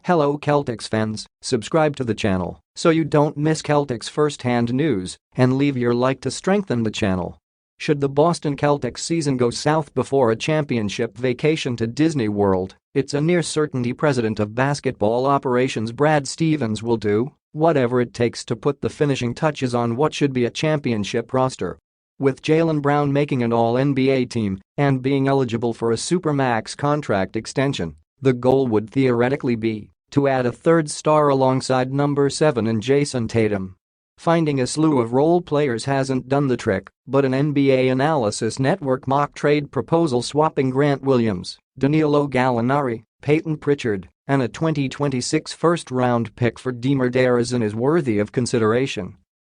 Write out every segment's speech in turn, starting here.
Hello Celtics fans, subscribe to the channel so you don't miss Celtics first-hand news and leave your like to strengthen the channel. Should the Boston Celtics season go south before a championship vacation to Disney World, it's a near certainty President of Basketball Operations Brad Stevens will do whatever it takes to put the finishing touches on what should be a championship roster. With Jaylen Brown making an All-NBA team and being eligible for a Supermax contract extension, the goal would theoretically be to add a third star alongside number 7 and Jason Tatum. Finding a slew of role players hasn't done the trick, but an NBA Analysis Network mock trade proposal swapping Grant Williams, Danilo Gallinari, Peyton Pritchard, and a 2026 first-round pick for Demar Derozan is worthy of consideration.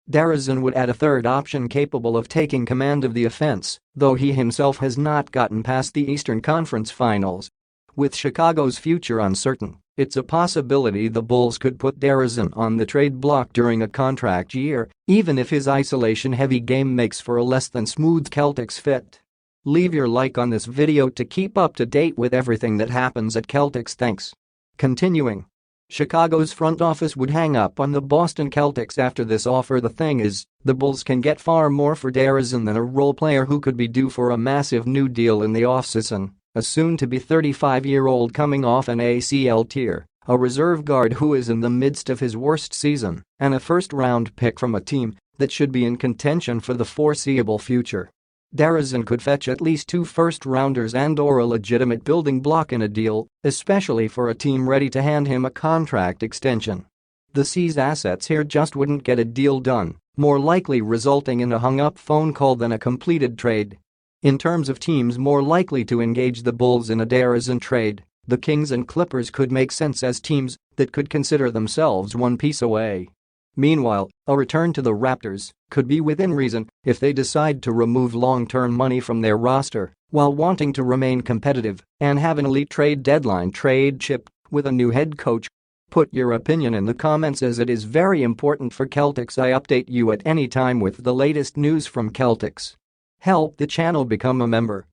Derozan would add a third option capable of taking command of the offense, though he himself has not gotten past the Eastern Conference Finals. With Chicago's future uncertain, it's a possibility the Bulls could put Derozan on the trade block during a contract year, even if his isolation-heavy game makes for a less than smooth Celtics fit. Leave your like on this video to keep up to date with everything that happens at Celtics. Thanks. Continuing. Chicago's front office would hang up on the Boston Celtics after this offer. The thing is, the Bulls can get far more for Derozan than a role player who could be due for a massive new deal in the offseason. A soon-to-be 35-year-old coming off an ACL tear, a reserve guard who is in the midst of his worst season, and a first-round pick from a team that should be in contention for the foreseeable future. Derozan could fetch at least 2 first-rounders and/or a legitimate building block in a deal, especially for a team ready to hand him a contract extension. The C's assets here just wouldn't get a deal done, more likely resulting in a hung-up phone call than a completed trade. In terms of teams more likely to engage the Bulls in a Derozan trade, the Kings and Clippers could make sense as teams that could consider themselves one piece away. Meanwhile, a return to the Raptors could be within reason if they decide to remove long-term money from their roster while wanting to remain competitive and have an elite trade deadline trade chip with a new head coach. Put your opinion in the comments as it is very important for Celtics. I update you at any time with the latest news from Celtics. Help the channel become a member